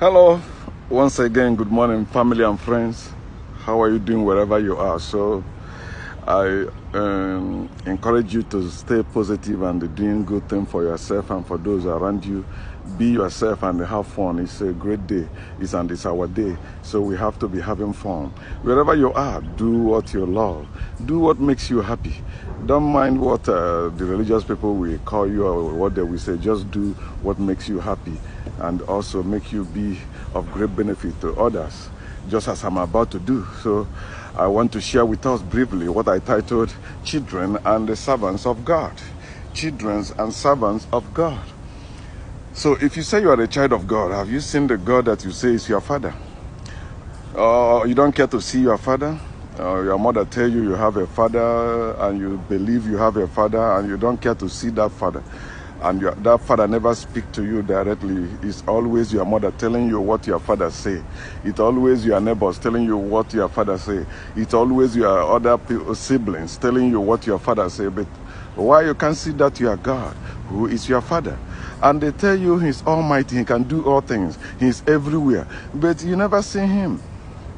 Hello, once again, good morning, family and friends. How are you doing wherever you are? I encourage you to stay positive and doing good things for yourself and for those around you. Be yourself and have fun. It's a great day. It's our day. So we have to be having fun. Wherever you are, do what you love. Do what makes you happy. Don't mind what the religious people will call you or what they will say. Just do what makes you happy and also make you be of great benefit to others, just as I'm about to do. So I want to share with us briefly what I titled Children and the Servants of God. Children and Servants of God. So if you say you are a child of God, have you seen the God that you say is your father? You don't care to see your father? Your mother tell you you have a father and you believe you have a father and you don't care to see that father. And that father never speak to you directly. It's always your mother telling you what your father say. It's always your neighbors telling you what your father say. It's always your other siblings telling you what your father say. But why you can't see that your God, who is your father? And they tell you he's almighty, he can do all things. He's everywhere. But you never see him.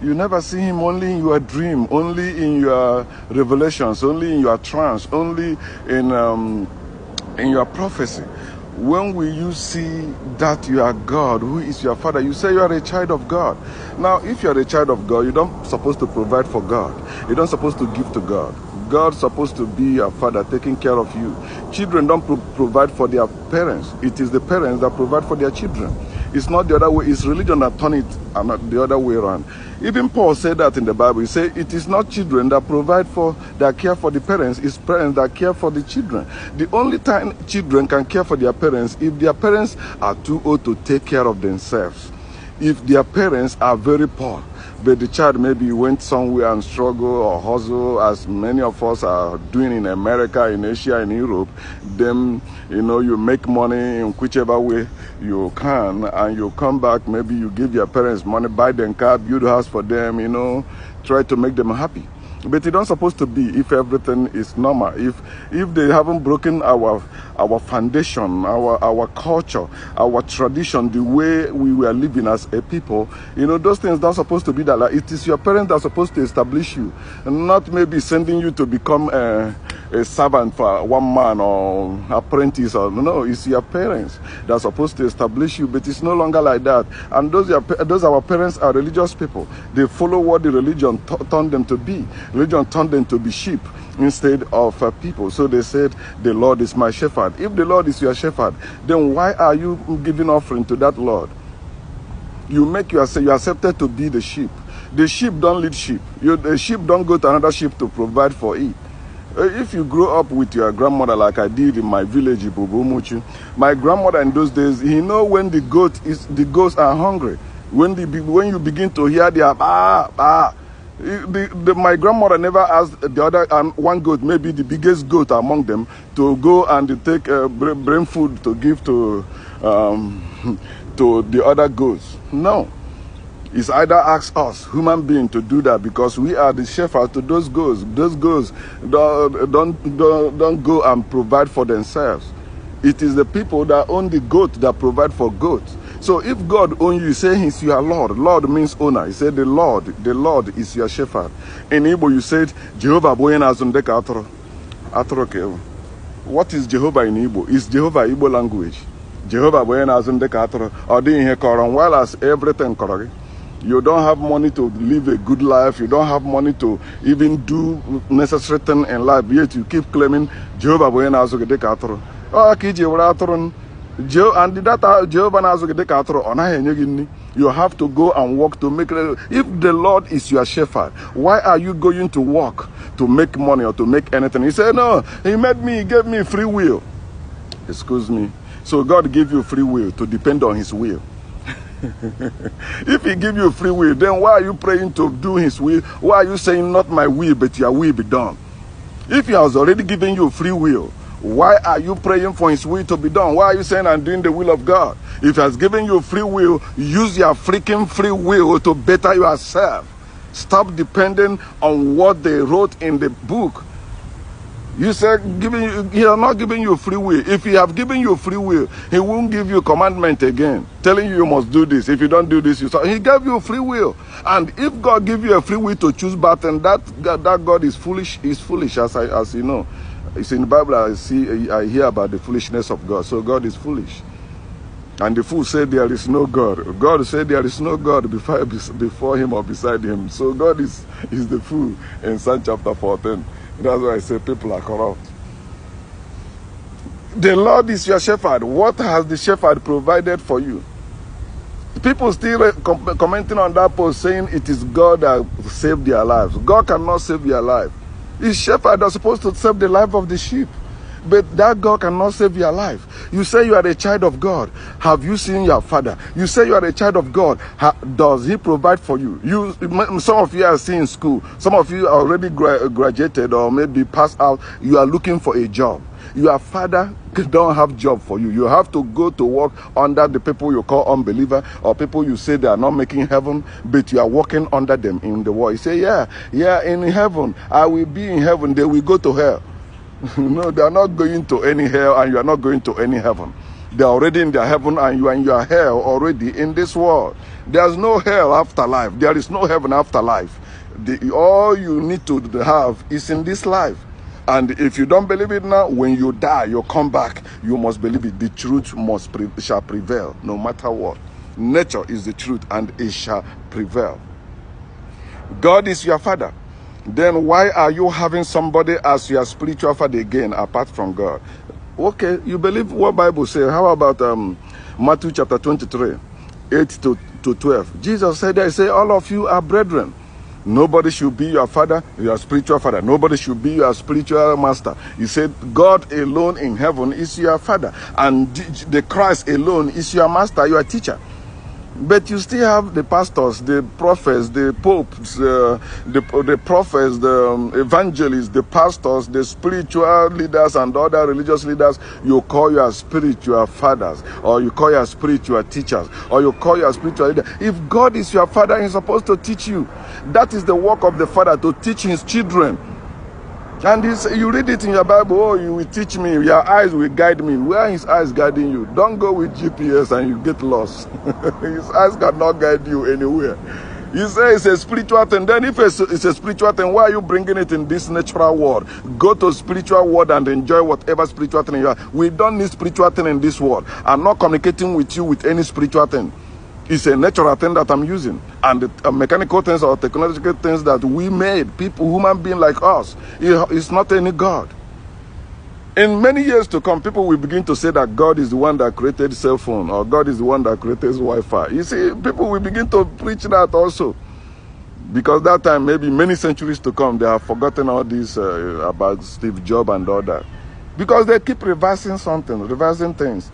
You never see him, only in your dream, only in your revelations, only in your trance, only in your prophecy. When will you see that you are God, who is your father? You say you are a child of God. Now, if you are a child of God, you don't supposed to provide for God. You don't supposed to give to God. God's supposed to be your father, taking care of you. Children don't provide for their parents. It is the parents that provide for their children. It's not the other way. It's religion that turn it and not the other way around. Even Paul said that in the Bible. He said it is not children that provide for, that care for the parents. It's parents that care for the children. The only time children can care for their parents if their parents are too old to take care of themselves. If their parents are very poor, but the child maybe went somewhere and struggle or hustle, as many of us are doing in America, in Asia, in Europe, then, you make money in whichever way you can, and you come back, maybe you give your parents money, buy them car, build a house for them, try to make them happy. But it don't supposed to be if everything is normal. If they haven't broken our foundation, our culture, our tradition, the way we were living as a people, those things not supposed to be that. Like, it is your parents that are supposed to establish you, not maybe sending you to become a servant for one man or apprentice. Or no, it's your parents that are supposed to establish you. But it's no longer like that. And those our parents are religious people. They follow what the religion turned them to be. Religion turned them to be sheep instead of people. So they said, the Lord is my shepherd. If the Lord is your shepherd, then why are you giving offering to that Lord? You accepted to be the sheep. The sheep don't lead sheep. The sheep don't go to another sheep to provide for it. If you grow up with your grandmother like I did in my village, Ibubumuchu, my grandmother in those days, when the goats are hungry. When you begin to hear their my grandmother never asked the other one goat, maybe the biggest goat among them, to go and take bring food to give to the other goats. No. It's either ask us, human beings, to do that because we are the shepherds to those goats. Those goats don't go and provide for themselves. It is the people that own the goat that provide for goats. So if God owns you, say he's your Lord. Lord means owner. He said the Lord is your shepherd. In Igbo you said, Jehovah boyena azundeka atoro. What is Jehovah in Igbo? Is Jehovah Igbo language? Jehovah boyena azundeka atoro. Or do you koron while as everything korori? You don't have money to live a good life. You don't have money to even do necessary things in life. Yet you keep claiming Jehovah boyena azundeka atoro. Oh, Jehovah atoro. You have to go and work to make it. If the Lord is your shepherd, why are you going to work to make money or to make anything? He said, no, he gave me free will. Excuse me. So God gave you free will to depend on his will. If he give you free will, then why are you praying to do his will? Why are you saying not my will, but your will be done? If he has already given you free will, why are you praying for his will to be done? Why are you saying I'm doing the will of God? If he has given you free will, use your freaking free will to better yourself. Stop depending on what they wrote in the book. You said he has not given you free will. If he have given you free will, he won't give you a commandment again, telling you must do this. If you don't do this, he gave you free will. And if God give you a free will to choose bad, then that God is foolish. Is foolish, as you know. It's in the Bible. I hear about the foolishness of God. So God is foolish. And the fool said there is no God. God said there is no God before him or beside him. So God is the fool in Psalm chapter 14. That's why I say people are corrupt. The Lord is your shepherd. What has the shepherd provided for you? People still commenting on that post saying it is God that saved their lives. God cannot save your life. His shepherd are supposed to save the life of the sheep. But that God cannot save your life. You say you are a child of God. Have you seen your father? You say you are a child of God. Does he provide for you? Some of you are still in school. Some of you are already graduated or maybe passed out. You are looking for a job. Your father don't have job for you. You have to go to work under the people you call unbeliever or people you say they are not making heaven, but you are working under them in the world. You say, yeah, in heaven. I will be in heaven. They will go to hell. No, they are not going to any hell and you are not going to any heaven. They are already in their heaven and you are in your hell already in this world. There is no hell after life. There is no heaven after life. All you need to have is in this life. And if you don't believe it now, when you die, you come back, you must believe it. The truth shall prevail no matter what. Nature is the truth and it shall prevail. God is your father. Then why are you having somebody as your spiritual father again apart from God? Okay, you believe what Bible says. How about Matthew chapter 23, 8 to 12? Jesus said, I say all of you are brethren. Nobody should be your father, your spiritual father. Nobody should be your spiritual master. He said God alone in heaven is your father. And the Christ alone is your master, your teacher. But you still have the pastors, the prophets, the popes, the prophets, the evangelists, the pastors, the spiritual leaders and other religious leaders. You call your spiritual fathers, or you call your spiritual teachers, or you call your spiritual leader. If God is your father, he's supposed to teach you. That is the work of the father, to teach his children. And you read it in your Bible, oh, you will teach me, your eyes will guide me. Where are his eyes guiding you? Don't go with GPS and you get lost. His eyes cannot guide you anywhere. You say it's a spiritual thing. Then if it's a spiritual thing, why are you bringing it in this natural world? Go to spiritual world and enjoy whatever spiritual thing you have. We don't need spiritual thing in this world. I'm not communicating with you with any spiritual thing. It's a natural thing that I'm using. And the mechanical things or technological things that we made, people, human beings like us, it's not any God. In many years to come, people will begin to say that God is the one that created cell phone or God is the one that created Wi-Fi. You see, people will begin to preach that also. Because that time, maybe many centuries to come, they have forgotten all this about Steve Jobs and all that. Because they keep reversing something, reversing things.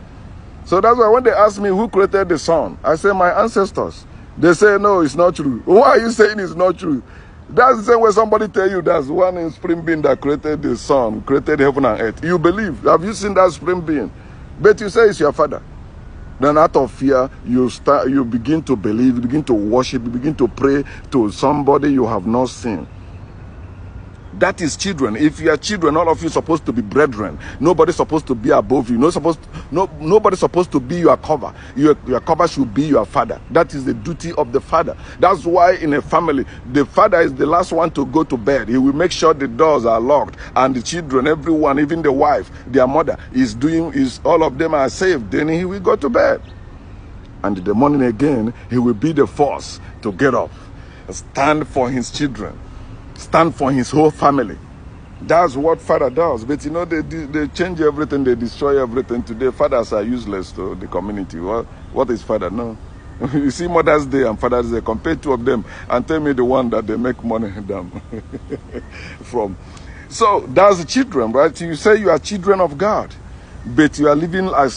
So that's why when they ask me who created the sun, I say my ancestors. They say, no, it's not true. Why are you saying it's not true? That's the same way somebody tell you there's one in spring being that created the sun, created heaven and earth. You believe. Have you seen that spring being? But you say it's your father. Then out of fear, you begin to believe, you begin to worship, you begin to pray to somebody you have not seen. That is children. If you are children, all of you are supposed to be brethren. Nobody's supposed to be above you. Nobody's supposed to be your cover. Your cover should be your father. That is the duty of the father. That's why in a family, the father is the last one to go to bed. He will make sure the doors are locked. And the children, everyone, even the wife, their mother, all of them are saved. Then he will go to bed. And in the morning again, he will be the force to get up, stand for his children, stand for his whole family. That's what father does. But you know, they change everything, they destroy everything. Today, fathers are useless to the community. What is father? No. You see Mother's Day and Father's Day, compare two of them and tell me the one that they make money from. So that's the children, right? You say you are children of God, but you are living as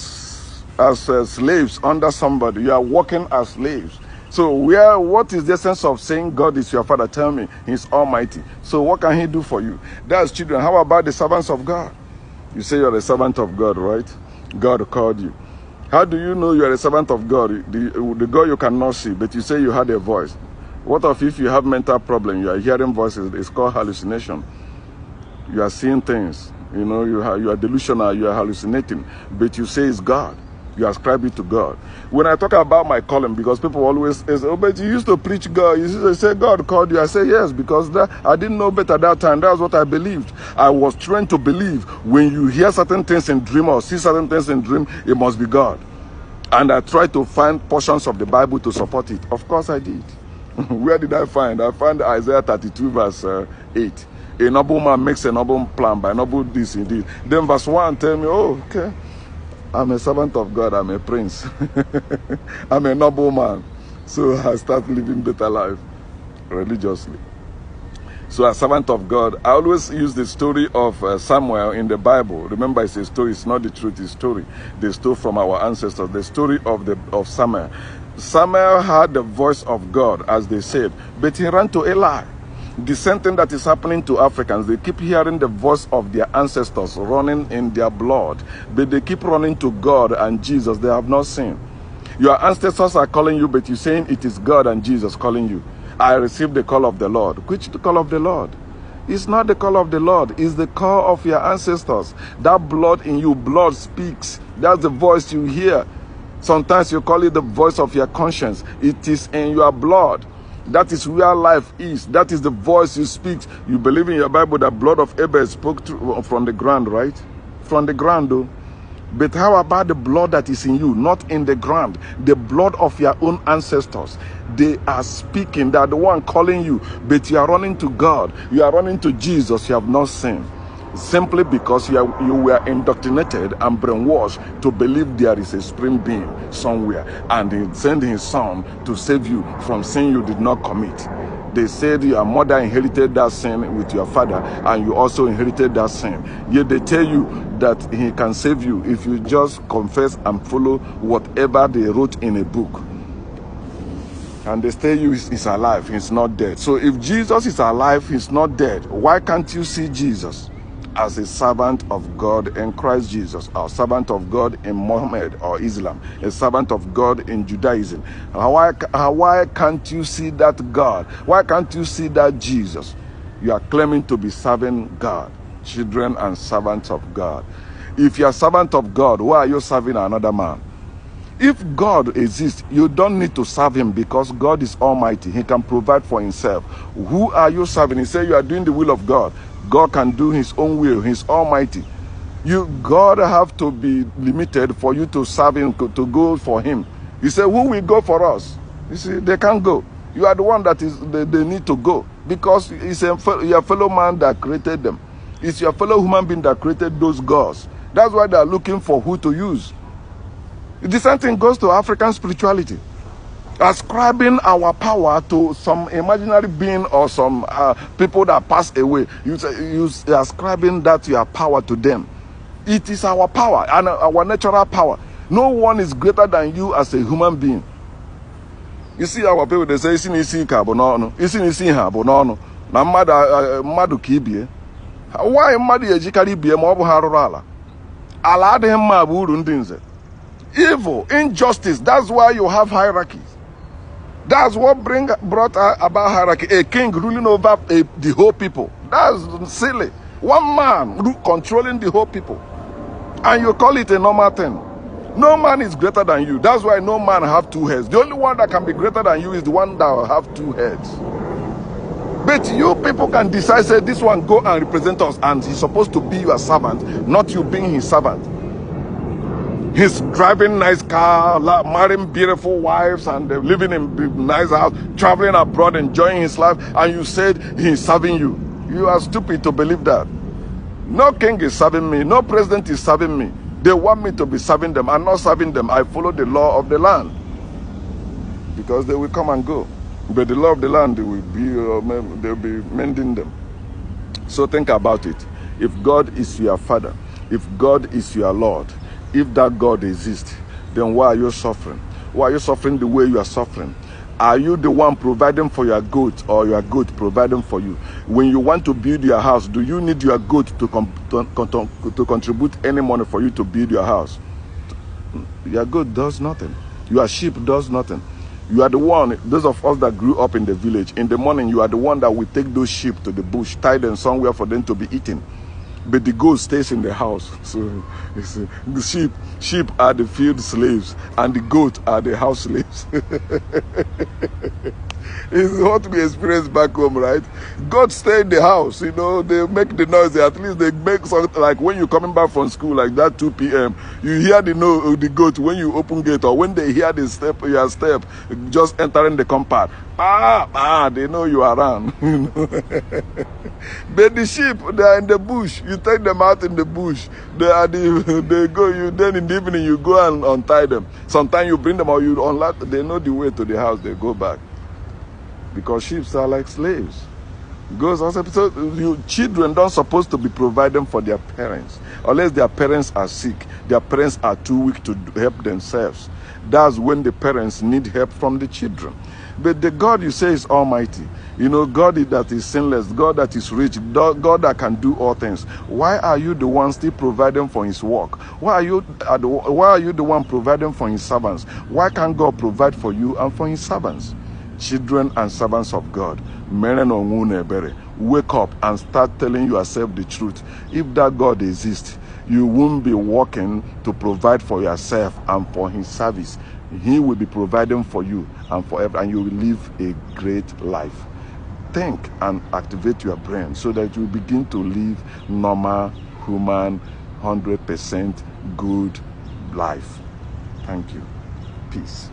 slaves under somebody. You are working as slaves. So what is the essence of saying God is your father? Tell me. He's almighty. So what can he do for you? That's children. How about the servants of God? You say you're a servant of God, right? God called you. How do you know you're a servant of God? The God you cannot see, but you say you had a voice. What if you have mental problem? You are hearing voices. It's called hallucination. You are seeing things. You know, you are delusional, you are hallucinating, but you say it's God. You ascribe it to God. When I talk about my calling, because people always say, oh, but you used to preach God. You used to say God called you. I say yes, because I didn't know better that time. That's what I believed. I was trained to believe when you hear certain things in dream or see certain things in dream, it must be God. And I tried to find portions of the Bible to support it. Of course I did. Where did I find? I found Isaiah 32 verse 8. A noble man makes a noble plan by noble this indeed. Then verse 1 tell me, oh, okay. I'm a servant of God. I'm a prince. I'm a noble man. So I start living better life religiously. So as a servant of God, I always use the story of Samuel in the Bible. Remember, it's a story. It's not the truth. It's a story. They stole from our ancestors. The story of Samuel. Samuel had the voice of God, as they said, but he ran to Eli. The same thing that is happening to Africans. They keep hearing the voice of their ancestors running in their blood, but they keep running to God and Jesus. They have not seen. Your ancestors are calling you, but you're saying it is God and Jesus calling you. I received the call of the Lord. Which the call of the Lord? It's not the call of the Lord. It's the call of your ancestors. That blood in you, blood speaks. That's the voice you hear. Sometimes you call it the voice of your conscience. It is in your blood. That is where life is. That is the voice you speak. You believe in your Bible that blood of Abel spoke from the ground, right? From the ground, though. But how about the blood that is in you, not in the ground? The blood of your own ancestors. They are speaking. They are the one calling you. But you are running to God. You are running to Jesus. You have not sinned. Simply because you were indoctrinated and brainwashed to believe there is a supreme being somewhere, and he sent his son to save you from sin you did not commit. They said your mother inherited that sin with your father, and you also inherited that sin. Yet they tell you that he can save you if you just confess and follow whatever they wrote in a book. And they tell you he's alive, he's not dead. So if Jesus is alive, he's not dead, why can't you see Jesus as a servant of God in Christ Jesus, or servant of God in Muhammad or Islam, a servant of God in Judaism? Why can't you see that God? Why can't you see that Jesus? You are claiming to be serving God, children and servants of God. If you are servant of God, why are you serving another man? If God exists, you don't need to serve him, because God is almighty. He can provide for himself. Who are you serving? He said you are doing the will of God. God can do his own will. He's almighty. God have to be limited for you to serve him, to go for him. You say, who will go for us? You see, they can't go. You are the one that they need to go, because it's your fellow man that created them. It's your fellow human being that created those gods. That's why they are looking for who to use. The same thing goes to African spirituality. Ascribing our power to some imaginary being or some people that pass away. You ascribing that your power to them. It is our power and our natural power. No one is greater than you as a human being. You see our people, they say, isi n'isi ka bụ n'ọnụ, isi n'isi ha bụ n'ọnụ, na mmadụ ka ibie. Why mmadụ ejikari ibie ma ọ bụ ha rụrụ ala? Ala adịghị mma bụ uru ndị nze. Evil, injustice, that's why you have hierarchies. That's what brought about hierarchy. A king ruling over the whole people. That's silly. One man controlling the whole people. And you call it a normal thing. No man is greater than you. That's why no man have two heads. The only one that can be greater than you is the one that will have two heads. But you people can decide, say, this one go and represent us, and he's supposed to be your servant, not you being his servant. He's driving nice car, marrying beautiful wives, and living in nice house, traveling abroad, enjoying his life, and you said he's serving you. You are stupid to believe that. No king is serving me. No president is serving me. They want me to be serving them. I'm not serving them. I follow the law of the land, because they will come and go. But the law of the land, they'll be mending them. So think about it. If God is your father, if God is your Lord, if that God exists, then why are you suffering? Why are you suffering the way you are suffering? Are you the one providing for your goat, or your goat providing for you? When you want to build your house, do you need your goat to contribute any money for you to build your house? Your goat does nothing. Your sheep does nothing. You are the one, those of us that grew up in the village, in the morning you are the one that will take those sheep to the bush, tie them somewhere for them to be eaten. but the goat stays in the house. So you see, the sheep are the field slaves, and the goat are the house slaves. It's what we experience back home, right? God stay in the house, you know, they make the noise, at least they make something like when you're coming back from school, like that 2 p.m., you hear the goat when you open gate, or when they hear the step, your step, just entering the compound. They know you are around. But the sheep, they are in the bush. You take them out in the bush. They go. You then in the evening you go and untie them. Sometimes you bring them or you unlock. They know the way to the house. They go back. Because sheep are like slaves. Children don't supposed to be providing for their parents unless their parents are sick. Their parents are too weak to help themselves. That's when the parents need help from the children. But the God you say is almighty, you know, God that is sinless, God that is rich, God that can do all things. Why are you the one still providing for his work? Why are you the one providing for his servants? Why can't God provide for you and for his servants? Children and servants of God, wake up and start telling yourself the truth. If that God exists, you won't be working to provide for yourself and for his service. He will be providing for you and forever, and you will live a great life. Think and activate your brain so that you begin to live normal, human, 100% good life. Thank you. Peace.